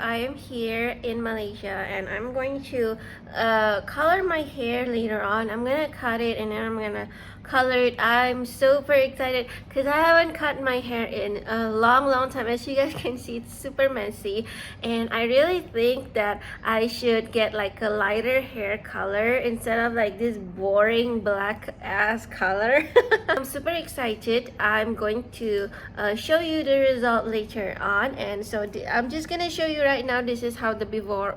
I am here in Malaysia and I'm going to color my hair later on. I'm gonna cut it and then I'm gonna color it. I'm super excited because I haven't cut my hair in a long time. As you guys can see, it's super messy and I really think that I should get like a lighter hair color instead of like this boring black ass color. I'm super excited. I'm going to show you the result later on, and so I'm just gonna show you right now. This is how the before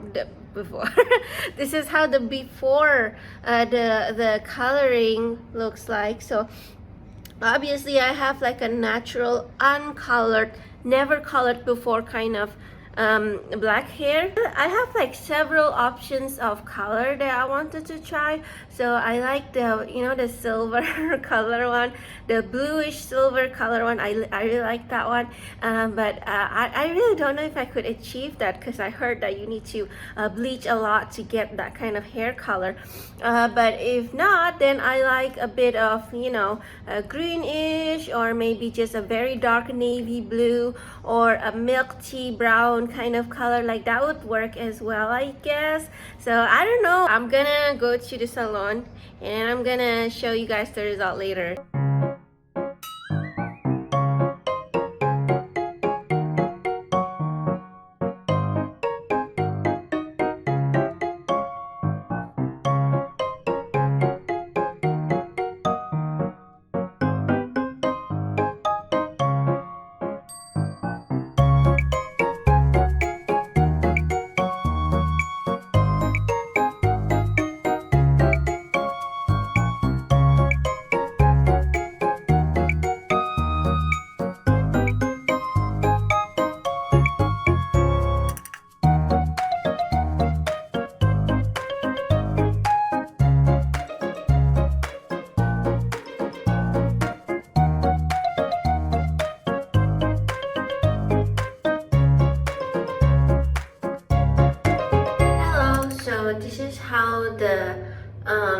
this is how the before the coloring looks like. So obviously I have like a natural uncolored, never colored before kind of black hair. I have like several options of color that I wanted to try. So I like the, you know, the silver color one, the bluish silver color one. I really like that one, but I really don't know if I could achieve that because I heard that you need to bleach a lot to get that kind of hair color, but if not, then I like a bit of, you know, a greenish or maybe just a very dark navy blue or a milk tea brown kind of color. Like that would work as well, I guess. So I don't know. I'm gonna go to the salon and I'm gonna show you guys the result later. This is how the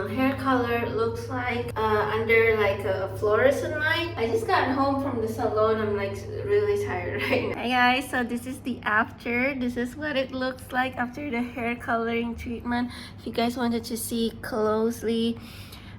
hair color looks like under like a fluorescent light. I just got home from the salon. I'm like really tired right now. Hey guys, so this is the after. This is what it looks like after the hair coloring treatment. If you guys wanted to see closely,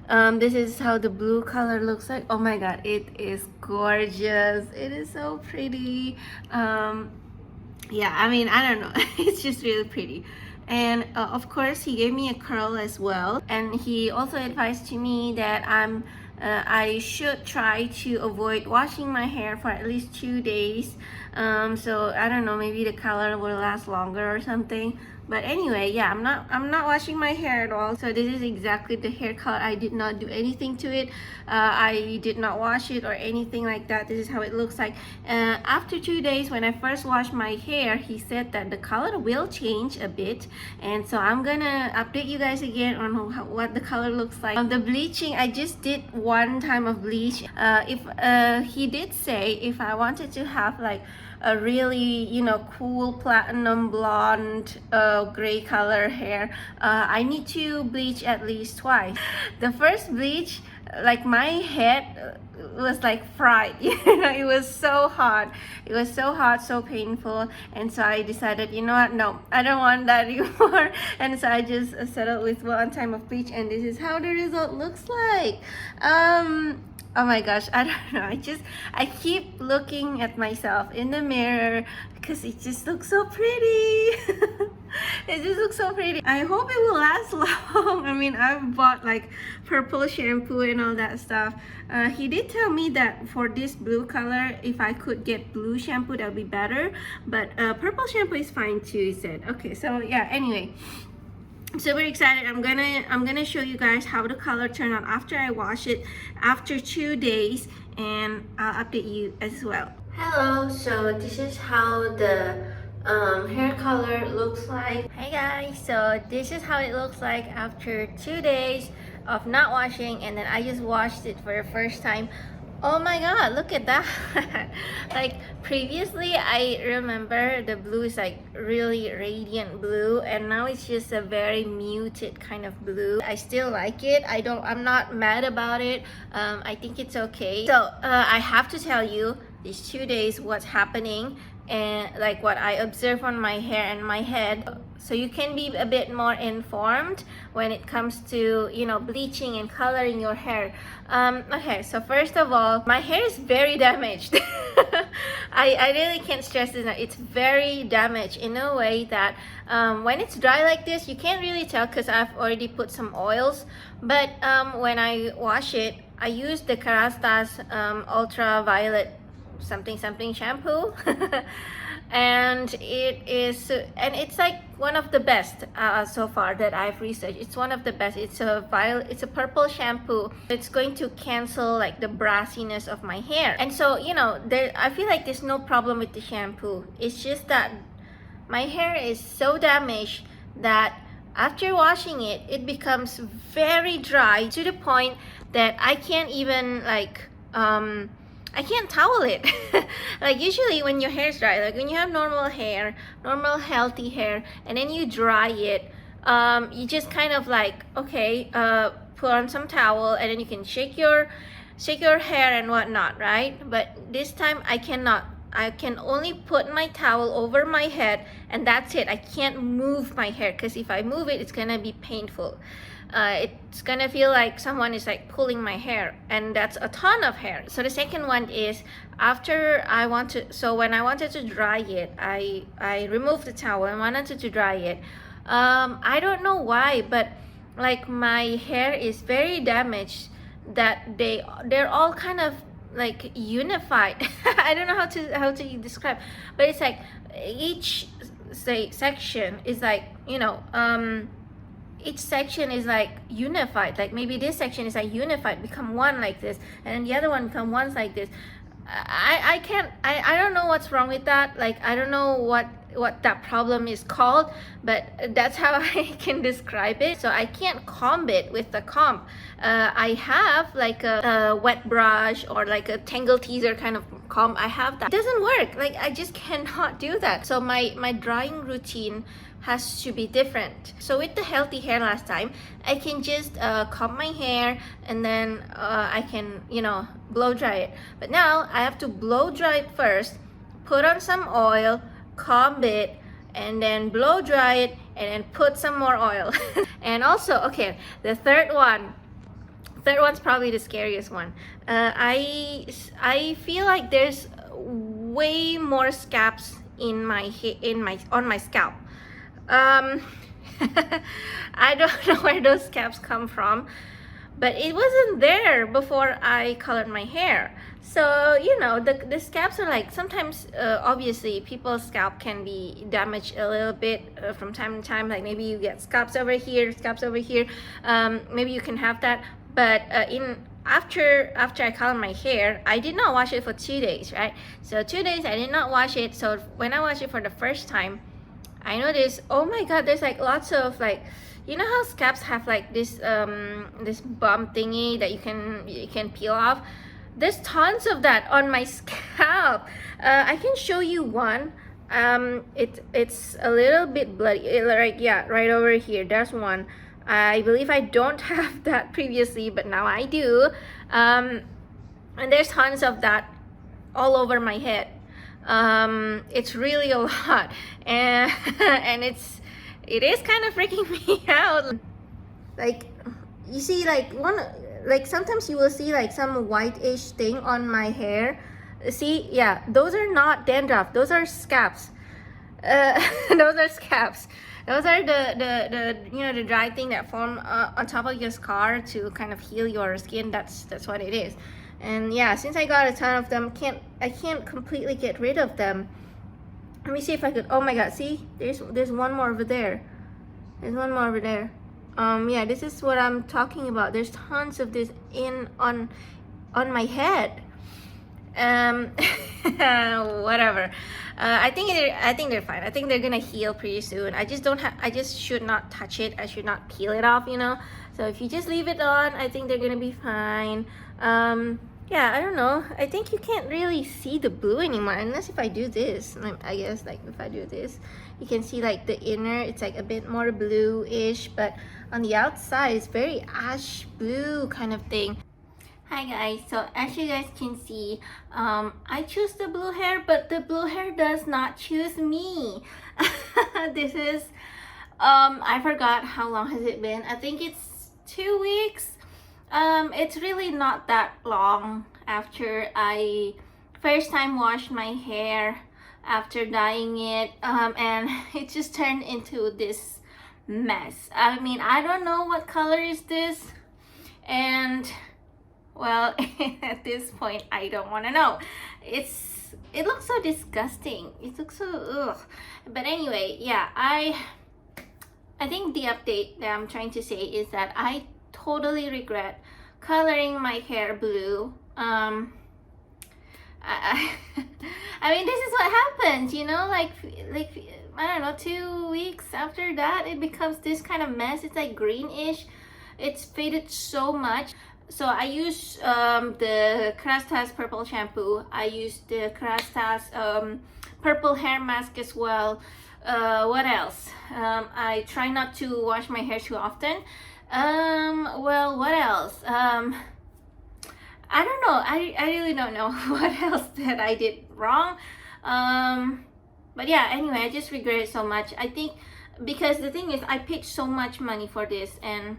this is how the blue color looks like. Oh my god, it is gorgeous. It is so pretty. Yeah, I mean, I don't know. It's just really pretty. And of course he gave me a curl as well, and he also advised to me that I should try to avoid washing my hair for at least 2 days. So I don't know, maybe the color will last longer or something. But anyway, yeah, I'm not washing my hair at all. So this is exactly the hair color. I did not do anything to it. I did not wash it or anything like that. This is how it looks like. After 2 days, when I first washed my hair, he said that the color will change a bit. And so I'm gonna update you guys again on what the color looks like. The bleaching, I just did one time of bleach. He did say if I wanted to have like a really, you know, cool platinum blonde gray color hair, I need to bleach at least twice. The first bleach, like my head was like fried, you know, it was so hot, so painful, and so I decided, you know what, no, I don't want that anymore. And so I just settled with one time of bleach, and this is how the result looks like. Oh my gosh, I don't know. I keep looking at myself in the mirror because it just looks so pretty. It just looks so pretty. I hope it will last long. I mean, I've bought like purple shampoo and all that stuff. He did tell me that for this blue color, if I could get blue shampoo, that would be better. But purple shampoo is fine too, he said. Okay, so yeah, anyway. I'm super excited. I'm gonna show you guys how the color turned out after I wash it after 2 days, and I'll update you as well. Hello, so this is how the hair color looks like. Hey guys, so this is how it looks like after 2 days of not washing, and then I just washed it for the first time. Oh my god, look at that. Like previously I remember the blue is like really radiant blue, and now it's just a very muted kind of blue. I still like it. I'm not mad about it. I think it's okay. So I have to tell you these 2 days what's happening and like what I observe on my hair and my head, so you can be a bit more informed when it comes to, you know, bleaching and coloring your hair. Okay, so first of all, my hair is very damaged. I really can't stress this enough. It's very damaged in a way that when it's dry like this, you can't really tell because I've already put some oils. But when I wash it, I use the Kerasta's ultraviolet something shampoo. And it's like one of the best so far that I've researched. It's one of the best. It's a purple shampoo. It's going to cancel like the brassiness of my hair. And so, you know, I feel like there's no problem with the shampoo. It's just that my hair is so damaged that after washing it, it becomes very dry to the point that I can't even like I can't towel it. Like usually when your hair is dry, like when you have normal hair, normal healthy hair, and then you dry it, you just kind of like, okay, put on some towel and then you can shake your hair and whatnot, right? But this time I cannot. I can only put my towel over my head and that's it. I can't move my hair because if I move it, it's gonna be painful. It's gonna feel like someone is like pulling my hair, and that's a ton of hair. So the second one is when I wanted to dry it, I removed the towel and wanted to dry it. I don't know why, but like my hair is very damaged that they're all kind of like unified. I don't know how to describe, but it's like each section is like, you know, each section is like unified. Like maybe this section is like unified, become one like this, and then the other one become one like this. I don't know what's wrong with that. Like I don't know what that problem is called, but that's how I can describe it. So I can't comb it with the comb. I have like a wet brush or like a tangle teaser kind of comb. I have that. It doesn't work. Like I just cannot do that. So my drying routine has to be different. So with the healthy hair last time, I can just comb my hair and then I can, you know, blow dry it. But now I have to blow dry it first, put on some oil, comb it, and then blow dry it, and then put some more oil. And also, okay, the third one's probably the scariest one. I feel like there's way more scabs on my scalp. I don't know where those scabs come from, but it wasn't there before I colored my hair. So, you know, the scabs are like, sometimes obviously people's scalp can be damaged a little bit from time to time. Like maybe you get scabs over here, maybe you can have that. But after I colored my hair, I did not wash it for 2 days, right? So 2 days I did not wash it. So when I washed it for the first time, I noticed, oh my god, there's like lots of like, you know how scabs have like this bump thingy that you can peel off? There's tons of that on my scalp. I can show you one. It's a little bit bloody. Like, yeah, right over here. There's one. I believe I don't have that previously, but now I do. And there's tons of that all over my head. It's really a lot, and it is kind of freaking me out. Like you see, like sometimes you will see like some whitish thing on my hair. See, yeah, those are not dandruff, those are scabs. Those are scabs. Those are the you know, the dry thing that form on top of your scar to kind of heal your skin. That's what it is. And yeah, since I got a ton of them, I can't completely get rid of them. Let me see if I could. Oh my god, see, there's one more over there. There's one more over there. Yeah, this is what I'm talking about. There's tons of this on my head. Whatever. I think they're fine. I think they're gonna heal pretty soon. I just should not touch it. I should not peel it off, you know. So if you just leave it on, I think they're gonna be fine. Yeah, I don't know. I think you can't really see the blue anymore unless if I do this. I guess like if I do this, you can see like the inner, it's like a bit more bluish, but on the outside it's very ash blue kind of thing. Hi guys, so as you guys can see, I choose the blue hair, but the blue hair does not choose me. This is, I forgot how long has it been. I think it's 2 weeks. It's really not that long after I first time washed my hair after dyeing it, and it just turned into this mess. I mean, I don't know what color is this, and well, at this point, I don't want to know. It looks so disgusting. It looks so ugh. But anyway, yeah, I think the update that I'm trying to say is that I totally regret coloring my hair blue. I mean, this is what happens, you know, like I don't know, 2 weeks after that, it becomes this kind of mess. It's like greenish. It's faded so much. So I use the Kerastase purple shampoo. I use the Kerastase purple hair mask as well. What else? I try not to wash my hair too often. Well, what else? I don't know. I really don't know what else that I did wrong. But yeah, anyway, I just regret it so much. I think because the thing is, I paid so much money for this, and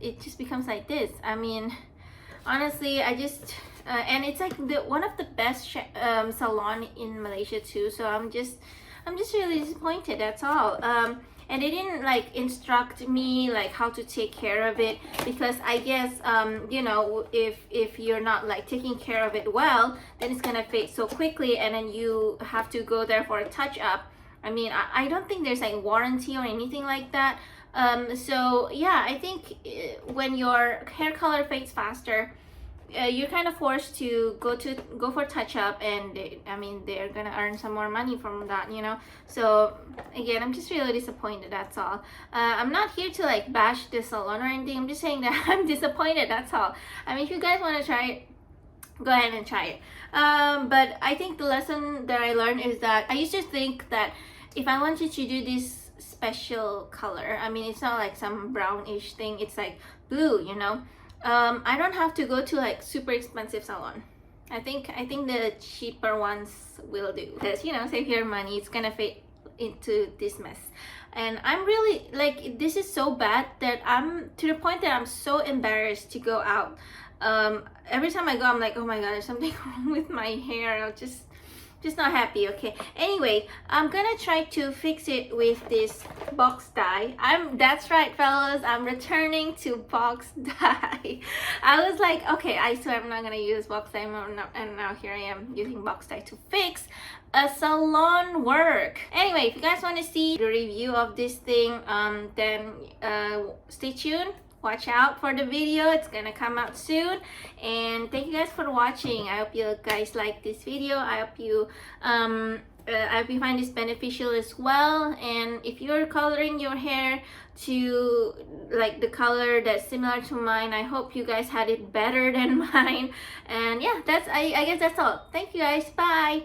it just becomes like this. I mean, honestly, I just and it's like one of the best salon in Malaysia too. So I'm just really disappointed. That's all. And they didn't like instruct me like how to take care of it, because I guess you know, if you're not like taking care of it well, then it's gonna fade so quickly, and then you have to go there for a touch up. I mean, I don't think there's like warranty or anything like that. So yeah, I think when your hair color fades faster, you're kind of forced to go for touch up, and I mean, they're gonna earn some more money from that, you know. So again, I'm just really disappointed. That's all. I'm not here to like bash the salon or anything. I'm just saying that I'm disappointed. That's all. I mean, if you guys want to try it, go ahead and try it. But I think the lesson that I learned is that I used to think that if I wanted to do this special color, I mean, it's not like some brownish thing, it's like blue, you know, I don't have to go to like super expensive salon. I think the cheaper ones will do, because, you know, save your money. It's gonna fit into this mess, and I'm really like, this is so bad that I'm to the point that I'm so embarrassed to go out. Every time I go, I'm like, oh my god, there's something wrong with my hair. I'll just not happy. Okay, anyway, I'm gonna try to fix it with this box dye. That's right, fellas, I'm returning to box dye. I was like, okay, I swear I'm not gonna use box dye, and now here I am using box dye to fix a salon work. Anyway, if you guys want to see the review of this thing, then stay tuned. Watch out for the video. It's gonna come out soon. And thank you guys for watching. I hope you guys like this video. I hope you find this beneficial as well. And if you're coloring your hair to like the color that's similar to mine, I hope you guys had it better than mine. And yeah, I guess that's all. Thank you guys. Bye.